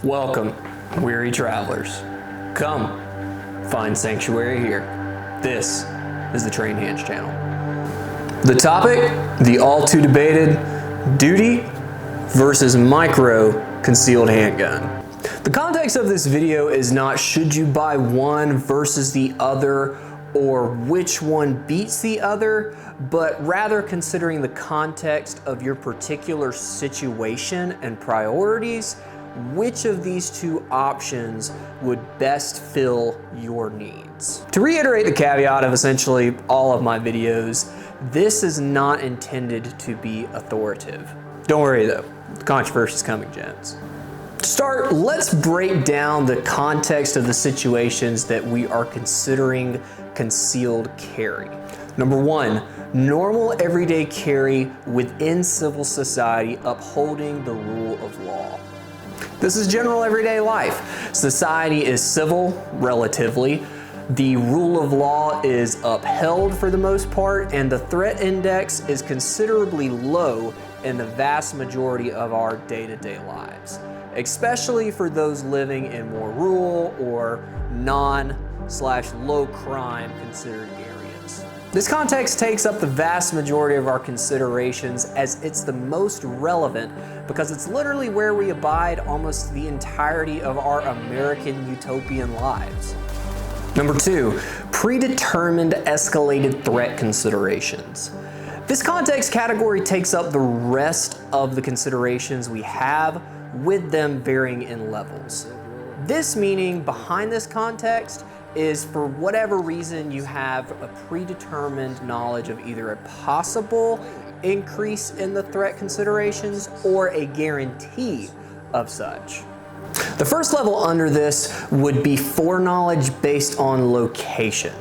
Welcome, weary travelers. Come, find sanctuary here. This is the Trained Hands channel. The topic, the all too debated duty versus micro concealed handgun. The context of this video is not should you buy one versus the other or which one beats the other, but rather considering the context of your particular situation and priorities, which of these two options would best fill your needs. To reiterate the caveat of essentially all of my videos, this is not intended to be authoritative. Don't worry though, the controversy is coming, gents. To start, let's break down the context of the situations that we are considering concealed carry. Number one, normal everyday carry within civil society upholding the rule of law. This is general everyday life. Society is civil, relatively. The rule of law is upheld for the most part, and the threat index is considerably low in the vast majority of our day-to-day lives, especially for those living in more rural or non/low crime considered areas. This context takes up the vast majority of our considerations as it's the most relevant because it's literally where we abide almost the entirety of our American utopian lives. Number two, predetermined escalated threat considerations. This context category takes up the rest of the considerations we have, with them varying in levels. This meaning behind this context is for whatever reason you have a predetermined knowledge of either a possible increase in the threat considerations or a guarantee of such. The first level under this would be foreknowledge based on location.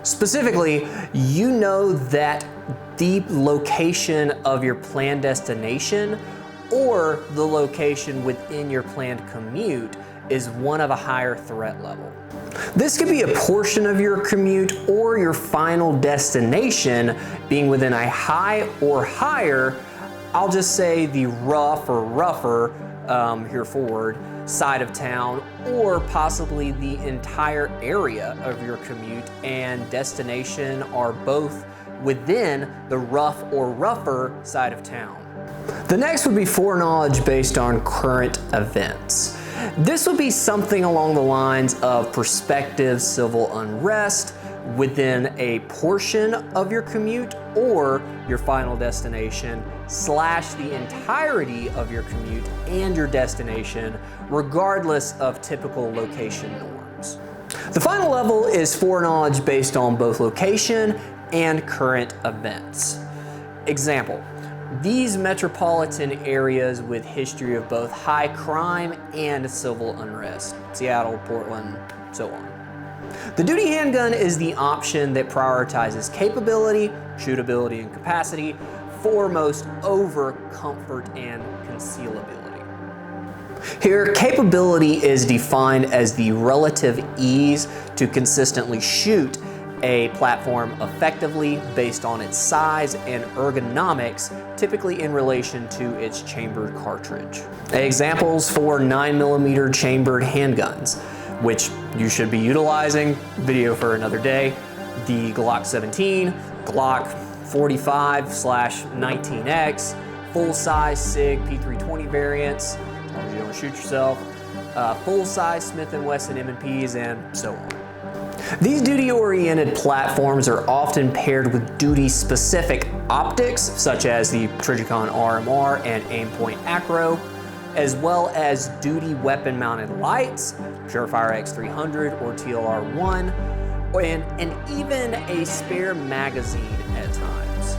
Specifically, you know that the location of your planned destination or the location within your planned commute is one of a higher threat level. This could be a portion of your commute or your final destination being within a high or higher, I'll just say the rough or rougher here forward side of town, or possibly the entire area of your commute and destination are both within the rough or rougher side of town. The next would be foreknowledge based on current events. This would be something along the lines of prospective civil unrest within a portion of your commute or your final destination / the entirety of your commute and your destination, regardless of typical location norms. The final level is foreknowledge based on both location and current events. Example, these metropolitan areas with history of both high crime and civil unrest, Seattle, Portland, so on. The duty handgun is the option that prioritizes capability, shootability, and capacity foremost over comfort and concealability. Here, capability is defined as the relative ease to consistently shoot a platform effectively based on its size and ergonomics, typically in relation to its chambered cartridge. Examples for 9mm chambered handguns, which you should be utilizing, video for another day, the Glock 17, Glock 45/19X, full-size SIG P320 variants, as long as you don't shoot yourself, full-size Smith & Wesson M&Ps, and so on. These duty-oriented platforms are often paired with duty-specific optics, such as the Trijicon RMR and Aimpoint Acro, as well as duty weapon-mounted lights, Surefire X300 or TLR1, and even a spare magazine at times.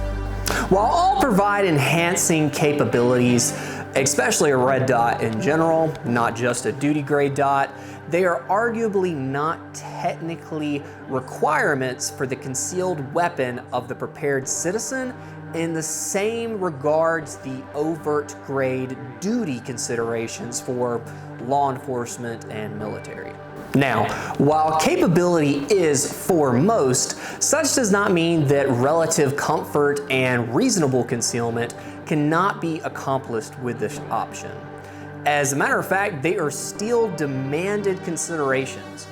While all provide enhancing capabilities, especially a red dot in general, not just a duty-grade dot, they are arguably not technically requirements for the concealed weapon of the prepared citizen in the same regards the overt grade duty considerations for law enforcement and military. Now, while capability is foremost, such does not mean that relative comfort and reasonable concealment cannot be accomplished with this option. As a matter of fact, they are still demanded considerations.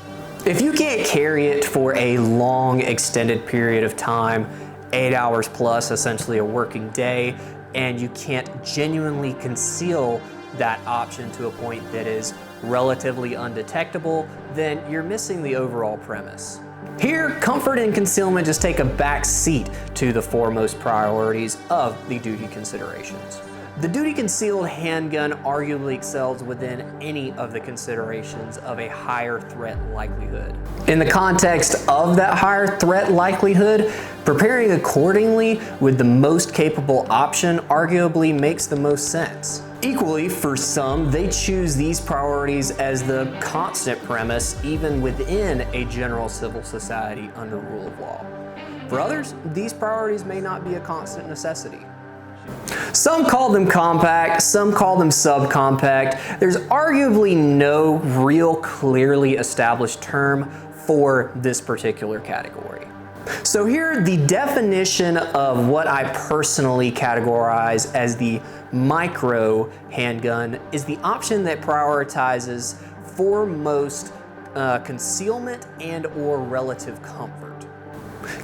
If you can't carry it for a long, extended period of time, 8 hours plus, essentially a working day, and you can't genuinely conceal that option to a point that is relatively undetectable, then you're missing the overall premise. Here, comfort and concealment just take a back seat to the foremost priorities of the duty considerations. The duty concealed handgun arguably excels within any of the considerations of a higher threat likelihood. In the context of that higher threat likelihood, preparing accordingly with the most capable option arguably makes the most sense. Equally, for some, they choose these priorities as the constant premise even within a general civil society under rule of law. For others, these priorities may not be a constant necessity. Some call them compact, some call them subcompact. There's arguably no real clearly established term for this particular category. So here, the definition of what I personally categorize as the micro handgun is the option that prioritizes foremost concealment and or relative comfort.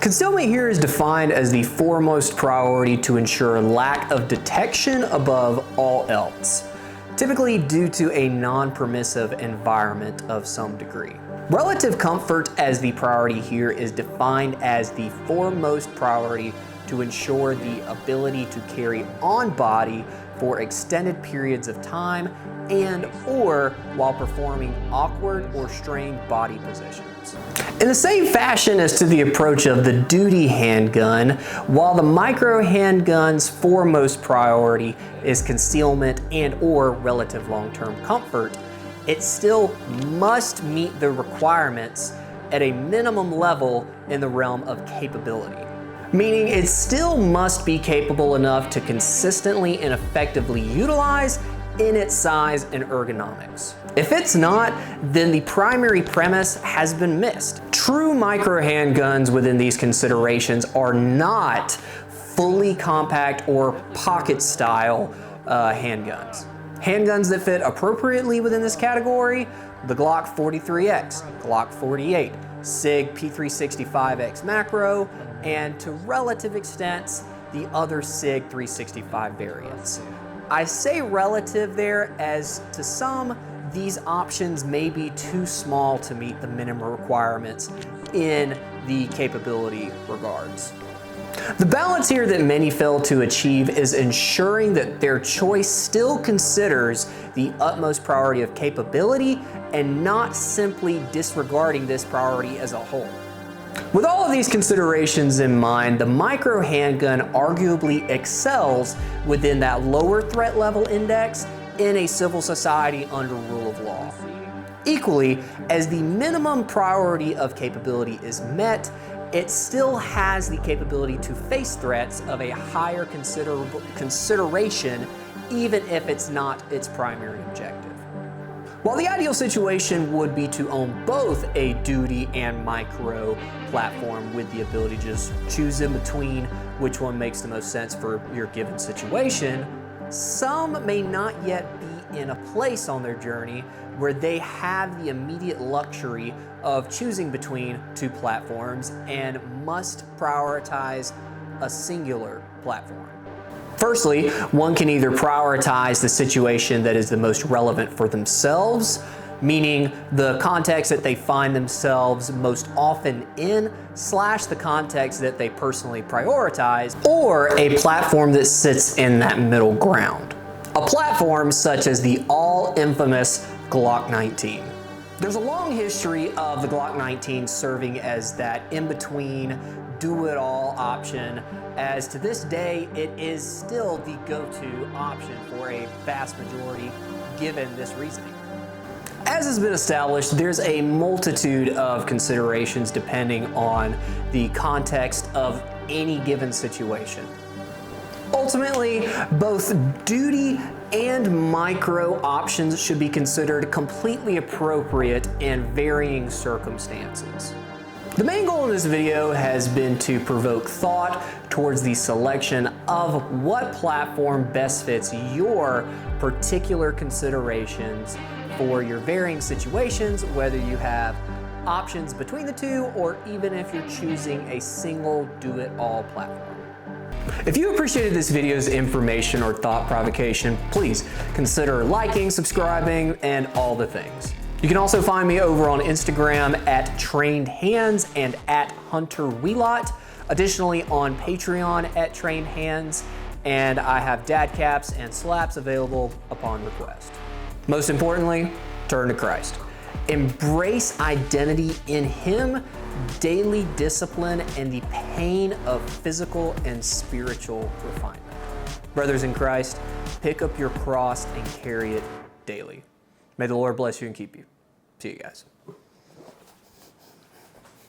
Concealment here is defined as the foremost priority to ensure lack of detection above all else, typically due to a non-permissive environment of some degree. Relative comfort as the priority here is defined as the foremost priority to ensure the ability to carry on body for extended periods of time and or while performing awkward or strained body positions. In the same fashion as to the approach of the duty handgun, while the micro handgun's foremost priority is concealment and or relative long-term comfort, it still must meet the requirements at a minimum level in the realm of capability. Meaning it still must be capable enough to consistently and effectively utilize in its size and ergonomics. If it's not, then the primary premise has been missed. True micro handguns within these considerations are not fully compact or pocket style handguns. Handguns that fit appropriately within this category, the Glock 43X, Glock 48, SIG P365X Macro, and to relative extents, the other SIG 365 variants. I say relative there as to some, these options may be too small to meet the minimum requirements in the capability regards. The balance here that many fail to achieve is ensuring that their choice still considers the utmost priority of capability and not simply disregarding this priority as a whole. With all of these considerations in mind, the micro handgun arguably excels within that lower threat level index in a civil society under rule of law. Equally, as the minimum priority of capability is met, it still has the capability to face threats of a higher consideration, even if it's not its primary objective. While the ideal situation would be to own both a duty and micro platform with the ability to just choose in between which one makes the most sense for your given situation, some may not yet be in a place on their journey where they have the immediate luxury of choosing between two platforms and must prioritize a singular platform. Firstly, one can either prioritize the situation that is the most relevant for themselves, meaning the context that they find themselves most often in / the context that they personally prioritize, or a platform that sits in that middle ground. A platform such as the all-infamous Glock 19. There's a long history of the Glock 19 serving as that in-between, do-it-all option, as to this day it is still the go-to option for a vast majority given this reasoning. As has been established, there's a multitude of considerations depending on the context of any given situation. Ultimately, both duty and micro options should be considered completely appropriate in varying circumstances. The main goal of this video has been to provoke thought towards the selection of what platform best fits your particular considerations for your varying situations, whether you have options between the two or even if you're choosing a single do-it-all platform. If you appreciated this video's information or thought provocation, please consider liking, subscribing, and all the things. You can also find me over on Instagram at Trained Hands and at Hunter Wealot. Additionally, on Patreon at Trained Hands, and I have dad caps and slaps available upon request. Most importantly, turn to Christ. Embrace identity in Him, daily discipline, and the pain of physical and spiritual refinement. Brothers in Christ, pick up your cross and carry it daily. May the Lord bless you and keep you. See you guys.